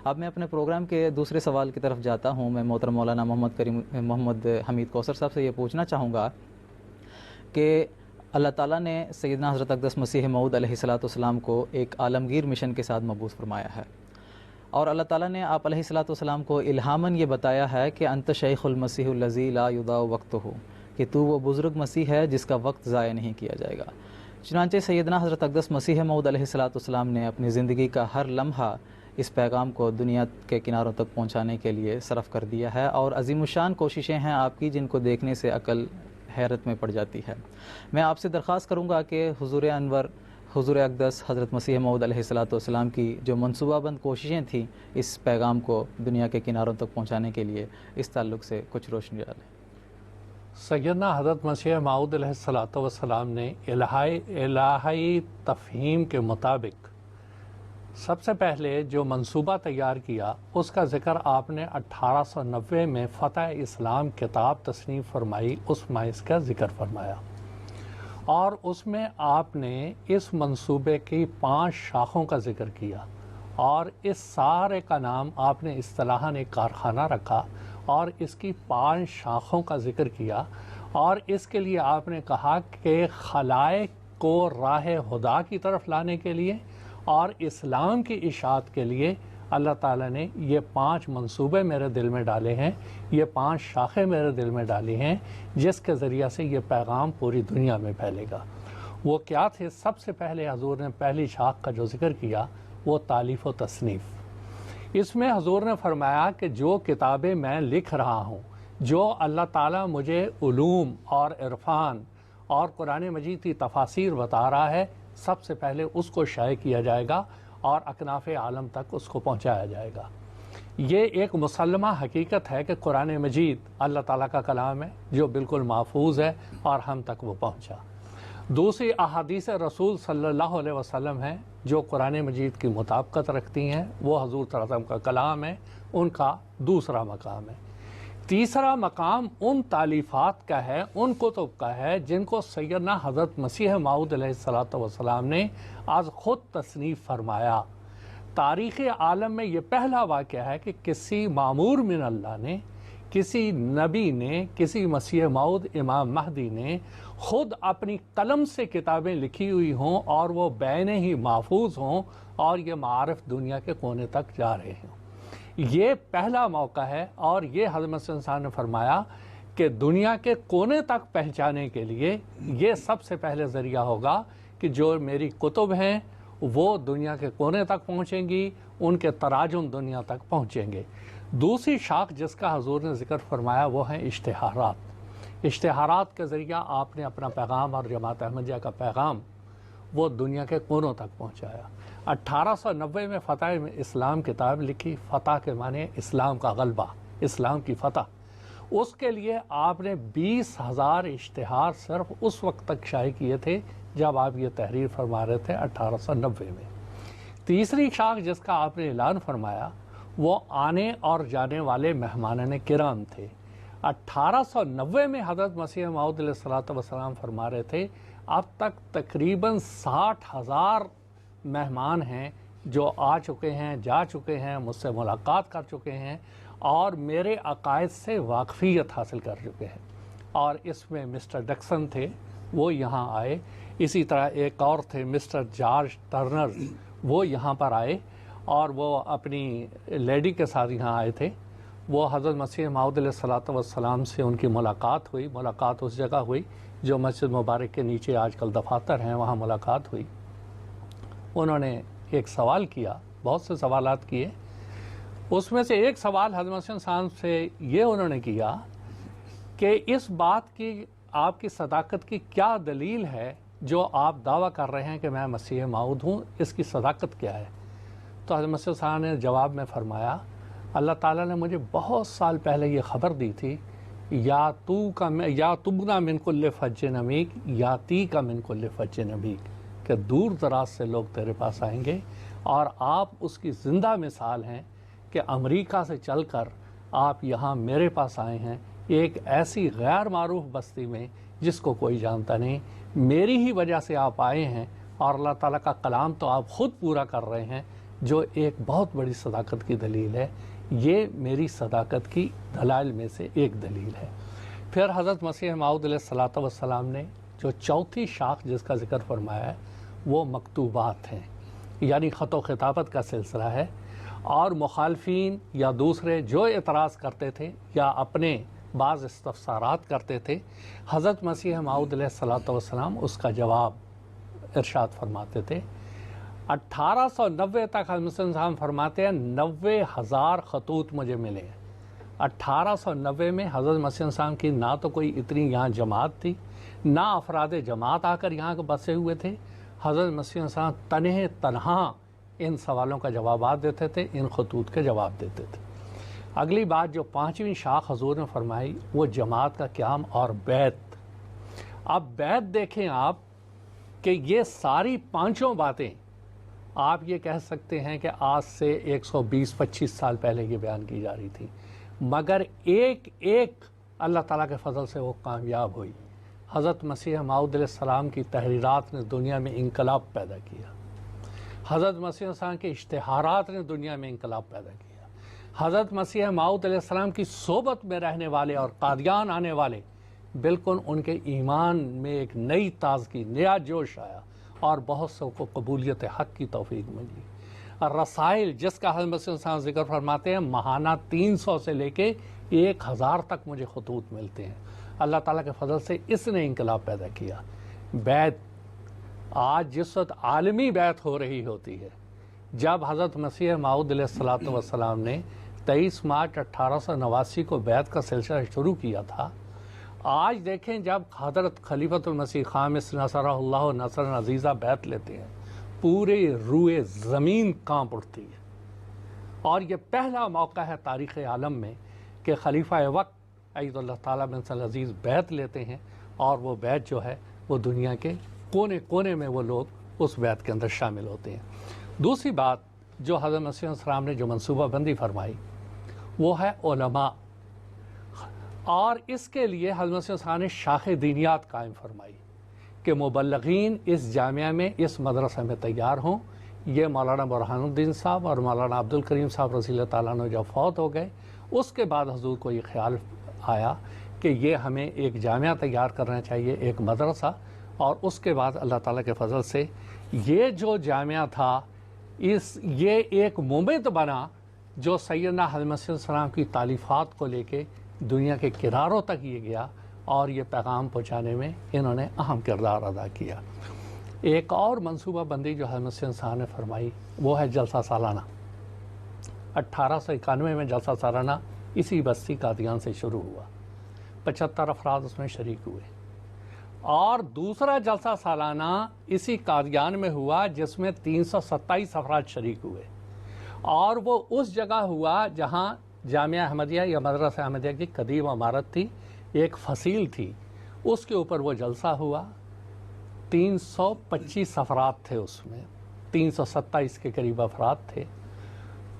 اب میں اپنے پروگرام کے دوسرے سوال کی طرف جاتا ہوں. میں محترم مولانا محمد حمید کوثر صاحب سے یہ پوچھنا چاہوں گا کہ اللہ تعالیٰ نے سیدنا حضرت اقدس مسیح موعود علیہ الصلاۃ والسلام کو ایک عالمگیر مشن کے ساتھ مبعوث فرمایا ہے، اور اللہ تعالیٰ نے آپ علیہ الصلاۃ والسلام کو الہاماً یہ بتایا ہے کہ انت شیخ المسیح الذی لا یضاع وقتہ، کہ تو وہ بزرگ مسیح ہے جس کا وقت ضائع نہیں کیا جائے گا. چنانچہ سیدنا حضرت اقدس مسیح موعود علیہ الصلاۃ والسلام نے اپنی زندگی کا ہر لمحہ اس پیغام کو دنیا کے کناروں تک پہنچانے کے لیے صرف کر دیا ہے، اور عظیم الشان کوششیں ہیں آپ کی جن کو دیکھنے سے عقل حیرت میں پڑ جاتی ہے. میں آپ سے درخواست کروں گا کہ حضور انور، حضور اقدس حضرت مسیح موعود علیہ الصلاۃ والسلام کی جو منصوبہ بند کوششیں تھیں اس پیغام کو دنیا کے کناروں تک پہنچانے کے لیے، اس تعلق سے کچھ روشنی ڈالیں. سیدنا حضرت مسیح موعود علیہ الصلاۃ والسلام نے الہی تفہیم کے مطابق سب سے پہلے جو منصوبہ تیار کیا اس کا ذکر آپ نے 1890 میں فتح اسلام کتاب تصنیف فرمائی، اس ماہ کا ذکر فرمایا، اور اس میں آپ نے اس منصوبے کی 5 شاخوں کا ذکر کیا، اور اس سارے کا نام آپ نے اصطلاحاً ایک کارخانہ رکھا اور اس کی 5 شاخوں کا ذکر کیا، اور اس کے لیے آپ نے کہا کہ خلائق کو راہ خدا کی طرف لانے کے لیے اور اسلام کی اشاعت کے لیے اللہ تعالیٰ نے یہ 5 منصوبے میرے دل میں ڈالے ہیں، یہ 5 شاخیں میرے دل میں ڈالی ہیں جس کے ذریعہ سے یہ پیغام پوری دنیا میں پھیلے گا. وہ کیا تھے؟ سب سے پہلے حضور نے پہلی شاخ کا جو ذکر کیا وہ تالیف و تصنیف. اس میں حضور نے فرمایا کہ جو کتابیں میں لکھ رہا ہوں، جو اللہ تعالیٰ مجھے علوم اور عرفان اور قرآن مجید کی تفاسیر بتا رہا ہے، سب سے پہلے اس کو شائع کیا جائے گا اور اکناف عالم تک اس کو پہنچایا جائے گا. یہ ایک مسلمہ حقیقت ہے کہ قرآن مجید اللہ تعالیٰ کا کلام ہے جو بالکل محفوظ ہے اور ہم تک وہ پہنچا. دوسری احادیث رسول صلی اللہ علیہ وسلم ہیں جو قرآن مجید کی مطابقت رکھتی ہیں، وہ حضور صلی اللہ علیہ وسلم کا کلام ہے، ان کا دوسرا مقام ہے. تیسرا مقام ان تالیفات کا ہے، ان کتب کا ہے جن کو سیدنا حضرت مسیح موعود علیہ الصلاۃ والسلام نے آج خود تصنیف فرمایا. تاریخ عالم میں یہ پہلا واقعہ ہے کہ کسی مامور من اللہ نے، کسی نبی نے، کسی مسیح موعود امام مہدی نے خود اپنی قلم سے کتابیں لکھی ہوئی ہوں اور وہ بین ہی محفوظ ہوں اور یہ معارف دنیا کے کونے تک جا رہے ہیں. یہ پہلا موقع ہے، اور یہ حضرت انسان نے فرمایا کہ دنیا کے کونے تک پہنچانے کے لیے یہ سب سے پہلے ذریعہ ہوگا کہ جو میری کتب ہیں وہ دنیا کے کونے تک پہنچیں گی، ان کے تراجم دنیا تک پہنچیں گے. دوسری شاخ جس کا حضور نے ذکر فرمایا وہ ہیں اشتہارات. اشتہارات کے ذریعہ آپ نے اپنا پیغام اور جماعت احمدیہ کا پیغام وہ دنیا کے کونوں تک پہنچایا. 1890 میں فتح اسلام کتاب لکھی، فتح کے معنی اسلام کا غلبہ، اسلام کی فتح. اس کے لیے آپ نے 20,000 اشتہار صرف اس وقت تک شائع کیے تھے جب آپ یہ تحریر فرما رہے تھے 1890 میں. تیسری شاخ جس کا آپ نے اعلان فرمایا وہ آنے اور جانے والے مہمانان کرام تھے. 1890 میں حضرت مسیح موعود علیہ الصلوۃ والسلام فرما رہے تھے اب تک تقریباً 60,000 مہمان ہیں جو آ چکے ہیں، جا چکے ہیں، مجھ سے ملاقات کر چکے ہیں اور میرے عقائد سے واقفیت حاصل کر چکے ہیں. اور اس میں مسٹر ڈکسن تھے، وہ یہاں آئے. اسی طرح ایک اور تھے مسٹر جارج ٹرنر، وہ یہاں پر آئے اور وہ اپنی لیڈی کے ساتھ یہاں آئے تھے. وہ حضرت مسیح موعود علیہ الصلوۃ والسلام سے ان کی ملاقات ہوئی. ملاقات اس جگہ ہوئی جو مسجد مبارک کے نیچے آج کل دفاتر ہیں، وہاں ملاقات ہوئی. انہوں نے ایک سوال کیا، بہت سے سوالات کیے. اس میں سے ایک سوال حضرت مسیح صاحب سے یہ انہوں نے کیا کہ اس بات کی آپ کی صداقت کی کیا دلیل ہے جو آپ دعویٰ کر رہے ہیں کہ میں مسیح موعود ہوں، اس کی صداقت کیا ہے؟ تو حضرت مسیح صاحب نے جواب میں فرمایا اللہ تعالیٰ نے مجھے بہت سال پہلے یہ خبر دی تھی، یا تبنا من کل فج عمیق یاتی کا من کل فج عمیق، کہ دور دراز سے لوگ تیرے پاس آئیں گے اور آپ اس کی زندہ مثال ہیں کہ امریکہ سے چل کر آپ یہاں میرے پاس آئے ہیں، ایک ایسی غیر معروف بستی میں جس کو کوئی جانتا نہیں. میری ہی وجہ سے آپ آئے ہیں اور اللہ تعالیٰ کا کلام تو آپ خود پورا کر رہے ہیں، جو ایک بہت بڑی صداقت کی دلیل ہے. یہ میری صداقت کی دلائل میں سے ایک دلیل ہے. پھر حضرت مسیح موعود علیہ السلام نے جو چوتھی شاخ جس کا ذکر فرمایا ہے وہ مکتوبات ہیں، یعنی خط و خطابت کا سلسلہ ہے. اور مخالفین یا دوسرے جو اعتراض کرتے تھے یا اپنے بعض استفسارات کرتے تھے، حضرت مسیح موعود علیہ السلام اس کا جواب ارشاد فرماتے تھے. 1890 تک حضرت مسیح السلام فرماتے ہیں 90,000 خطوط مجھے ملے ہیں. 1890 میں حضرت مسیح السلام کی نہ تو کوئی اتنی یہاں جماعت تھی، نہ افراد جماعت آ کر یہاں بسے ہوئے تھے. حضرت مسیح السلام تنہا ان سوالوں کا جوابات دیتے تھے، ان خطوط کے جواب دیتے تھے. اگلی بات جو پانچویں شاخ حضور نے فرمائی وہ جماعت کا قیام اور بیعت. اب بیعت دیکھیں آپ کہ یہ ساری پانچوں باتیں آپ یہ کہہ سکتے ہیں کہ آج سے 120-25 سال پہلے یہ بیان کی جا رہی تھی، مگر ایک ایک اللہ تعالیٰ کے فضل سے وہ کامیاب ہوئی. حضرت مسیح موعود علیہ السلام کی تحریرات نے دنیا میں انقلاب پیدا کیا. حضرت مسیح السلام کے اشتہارات نے دنیا میں انقلاب پیدا کیا. حضرت مسیح موعود علیہ السلام کی صحبت میں رہنے والے اور قادیان آنے والے بالکل ان کے ایمان میں ایک نئی تازگی، نیا جوش آیا اور بہت سے کو قبولیت حق کی توفیق ملی. رسائل جس کا حضرت مسیح السلام ذکر فرماتے ہیں ماہانہ 300 سے لے کے 1000 تک مجھے خطوط ملتے ہیں. اللہ تعالیٰ کے فضل سے اس نے انقلاب پیدا کیا. بیعت آج جس وقت عالمی بیعت ہو رہی ہوتی ہے، جب حضرت مسیح موعود علیہ السلام نے 23 مارچ 1889 کو بیعت کا سلسلہ شروع کیا تھا، آج دیکھیں جب حضرت خلیفۃ المسیح خامس نصرہ اللہ نصرا عزیزہ بیعت لیتے ہیں پورے روئے زمین کانپ اٹھتی ہے. اور یہ پہلا موقع ہے تاریخ عالم میں کہ خلیفہ وقت عید اللہ تعالیٰ بن صلی عزیز بیعت لیتے ہیں، اور وہ بیعت جو ہے وہ دنیا کے کونے کونے میں وہ لوگ اس بیعت کے اندر شامل ہوتے ہیں. دوسری بات جو حضرت مسیح السلام نے جو منصوبہ بندی فرمائی وہ ہے علماء، اور اس کے لیے حضرت مسیح السلام نے شاخ دینیات قائم فرمائی کہ مبلغین اس جامعہ میں اس مدرسہ میں تیار ہوں. یہ مولانا برہان الدین صاحب اور مولانا عبد الکریم صاحب رضی اللہ تعالیٰ عنہ جب فوت ہو گئے، اس کے بعد حضور کو یہ خیال آیا کہ یہ ہمیں ایک جامعہ تیار کرنا چاہیے، ایک مدرسہ. اور اس کے بعد اللہ تعالیٰ کے فضل سے یہ جو جامعہ تھا یہ ایک مومنٹ بنا جو سیدنا حضرت مسیح السلام کی تالیفات کو لے کے دنیا کے کناروں تک یہ گیا، اور یہ پیغام پہنچانے میں انہوں نے اہم کردار ادا کیا. ایک اور منصوبہ بندی جو حضرت مسیح السلام نے فرمائی وہ ہے جلسہ سالانہ. 1891 میں جلسہ سالانہ اسی بستی قادیان سے شروع ہوا. 75 افراد اس میں شریک ہوئے. اور دوسرا جلسہ سالانہ اسی قادیان میں ہوا جس میں 327 افراد شریک ہوئے، اور وہ اس جگہ ہوا جہاں جامعہ احمدیہ یا مدرسہ احمدیہ کی قدیم عمارت تھی، ایک فصیل تھی، اس کے اوپر وہ جلسہ ہوا. 325 افراد تھے اس میں، 327 کے قریب افراد تھے.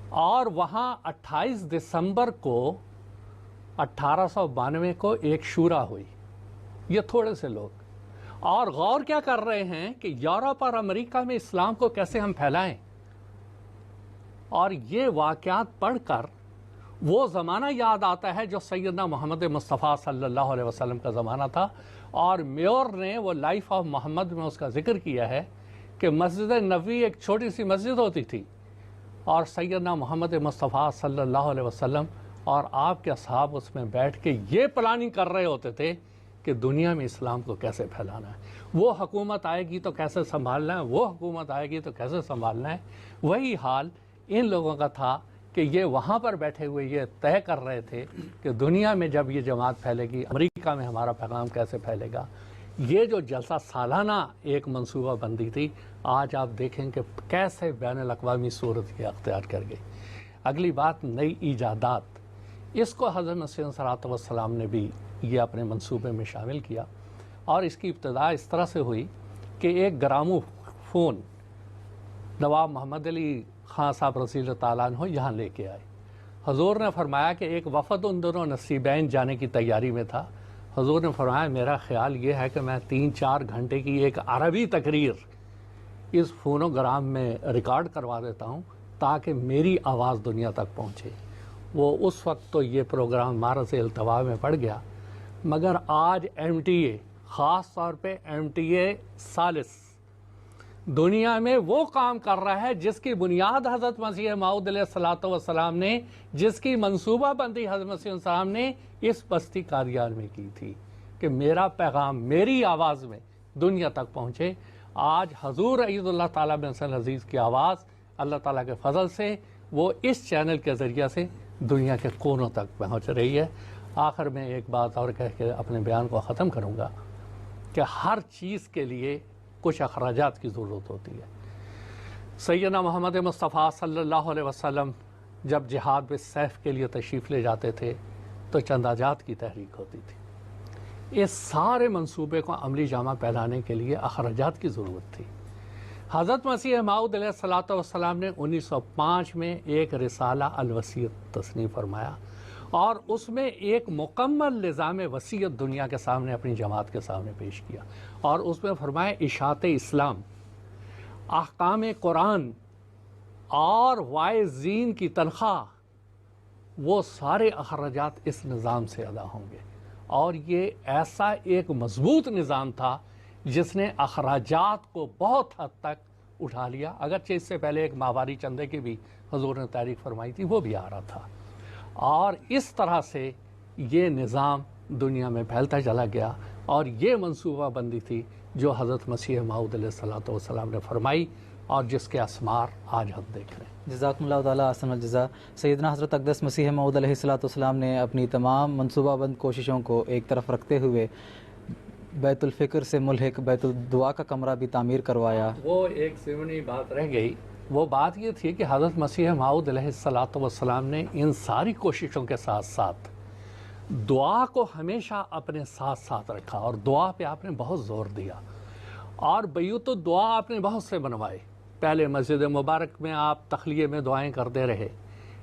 اور وہاں 28 دسمبر کو 1892 کو ایک شورا ہوئی. یہ تھوڑے سے لوگ اور غور کیا کر رہے ہیں کہ یورپ اور امریکہ میں اسلام کو کیسے ہم پھیلائیں. اور یہ واقعات پڑھ کر وہ زمانہ یاد آتا ہے جو سیدنا محمد مصطفیٰ صلی اللہ علیہ وسلم کا زمانہ تھا. اور میور نے وہ لائف آف محمد میں اس کا ذکر کیا ہے کہ مسجد نبوی ایک چھوٹی سی مسجد ہوتی تھی، اور سیدنا محمد مصطفیٰ صلی اللہ علیہ وسلم اور آپ کے اصحاب اس میں بیٹھ کے یہ پلاننگ کر رہے ہوتے تھے کہ دنیا میں اسلام کو کیسے پھیلانا ہے. وہ حکومت آئے گی تو کیسے سنبھالنا ہے، وہ حکومت آئے گی تو کیسے سنبھالنا ہے. وہی حال ان لوگوں کا تھا کہ یہ وہاں پر بیٹھے ہوئے یہ طے کر رہے تھے کہ دنیا میں جب یہ جماعت پھیلے گی، امریکہ میں ہمارا پیغام کیسے پھیلے گا. یہ جو جلسہ سالانہ ایک منصوبہ بندی تھی، آج آپ دیکھیں کہ کیسے بین الاقوامی صورت یہ اختیار کر گئی. اگلی بات نئی ایجادات، اس کو حضرت مسیح علیہ السلام نے بھی یہ اپنے منصوبے میں شامل کیا. اور اس کی ابتدا اس طرح سے ہوئی کہ ایک گرامو فون نواب محمد علی خان صاحب رضی اللہ تعالیٰ عنہ یہاں لے کے آئے. حضور نے فرمایا کہ ایک وفد ان دونوں نصیبین جانے کی تیاری میں تھا. حضور نے فرمایا میرا خیال یہ ہے کہ میں 3-4 گھنٹے کی ایک عربی تقریر اس فونوگرام میں ریکارڈ کروا دیتا ہوں تاکہ میری آواز دنیا تک پہنچے۔ وہ اس وقت تو یہ پروگرام معرض التوا میں پڑ گیا، مگر آج ایم ٹی اے، خاص طور پہ ایم ٹی اے ثالث، دنیا میں وہ کام کر رہا ہے جس کی بنیاد حضرت مسیح موعود علیہ السلام نے، جس کی منصوبہ بندی حضرت مسیح السلام نے اس بستی قادیان میں کی تھی کہ میرا پیغام میری آواز میں دنیا تک پہنچے۔ آج حضور عید اللہ تعالیٰ بن حسن عزیز کی آواز اللہ تعالیٰ کے فضل سے وہ اس چینل کے ذریعے سے دنیا کے کونوں تک پہنچ رہی ہے۔ آخر میں ایک بات اور کہہ کے اپنے بیان کو ختم کروں گا کہ ہر چیز کے لیے کچھ اخراجات کی ضرورت ہوتی ہے۔ سیدنا محمد مصطفیٰ صلی اللہ علیہ وسلم جب جہاد بالسیف کے لیے تشریف لے جاتے تھے تو چنداجات کی تحریک ہوتی تھی۔ اس سارے منصوبے کو عملی جامہ پہنانے کے لیے اخراجات کی ضرورت تھی۔ حضرت مسیح موعود علیہ السلام نے 1905 میں ایک رسالہ الوصیت تصنیف فرمایا اور اس میں ایک مکمل نظام وصیت دنیا کے سامنے اپنی جماعت کے سامنے پیش کیا، اور اس میں فرمایا اشاعت اسلام، احکام قرآن اور وائزین کی تنخواہ، وہ سارے اخراجات اس نظام سے ادا ہوں گے۔ اور یہ ایسا ایک مضبوط نظام تھا جس نے اخراجات کو بہت حد تک اٹھا لیا، اگرچہ اس سے پہلے ایک ماہواری چندے کی بھی حضور نے تحریک فرمائی تھی، وہ بھی آ رہا تھا۔ اور اس طرح سے یہ نظام دنیا میں پھیلتا چلا گیا، اور یہ منصوبہ بندی تھی جو حضرت مسیح موعود علیہ السلام نے فرمائی اور جس کے اسمار آج ہم دیکھ رہے ہیں۔ جزاکم اللہ تعالیٰ احسن الجزا۔ سیدنا حضرت اقدس مسیح موعود علیہ السلام نے اپنی تمام منصوبہ بند کوششوں کو ایک طرف رکھتے ہوئے بیت الفکر سے ملحق بیت الدعا کا کمرہ بھی تعمیر کروایا۔ وہ ایک ضمنی بات رہ گئی، وہ بات یہ تھی کہ حضرت مسیح موعود علیہ السلام نے ان ساری کوششوں کے ساتھ ساتھ دعا کو ہمیشہ اپنے ساتھ ساتھ رکھا، اور دعا پہ آپ نے بہت زور دیا، اور بیوت الدعا آپ نے بہت سے بنوائے۔ پہلے مسجد مبارک میں آپ تخلیے میں دعائیں کرتے رہے،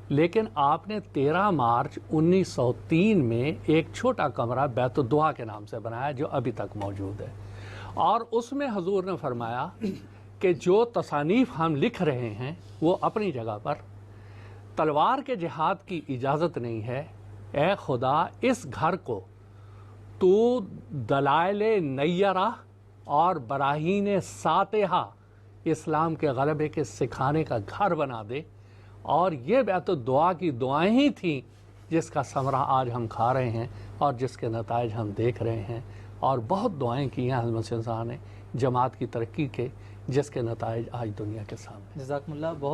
لیکن آپ نے 13 مارچ 1903 میں ایک چھوٹا کمرہ بیت الدعا کے نام سے بنایا جو ابھی تک موجود ہے، اور اس میں حضور نے فرمایا کہ جو تصانیف ہم لکھ رہے ہیں وہ اپنی جگہ پر، تلوار کے جہاد کی اجازت نہیں ہے، اے خدا اس گھر کو تو دلائل نیرہ اور براہین ساتحہ اسلام کے غلبے کے سکھانے کا گھر بنا دے۔ اور یہ بیت الدعا کی دعائیں ہی تھیں جس کا ثمرہ آج ہم کھا رہے ہیں اور جس کے نتائج ہم دیکھ رہے ہیں، اور بہت دعائیں کی ہیں حضرت مسیح نے جماعت کی ترقی کے، جس کے نتائج آج دنیا کے سامنے۔ جزاکم اللہ۔ بہت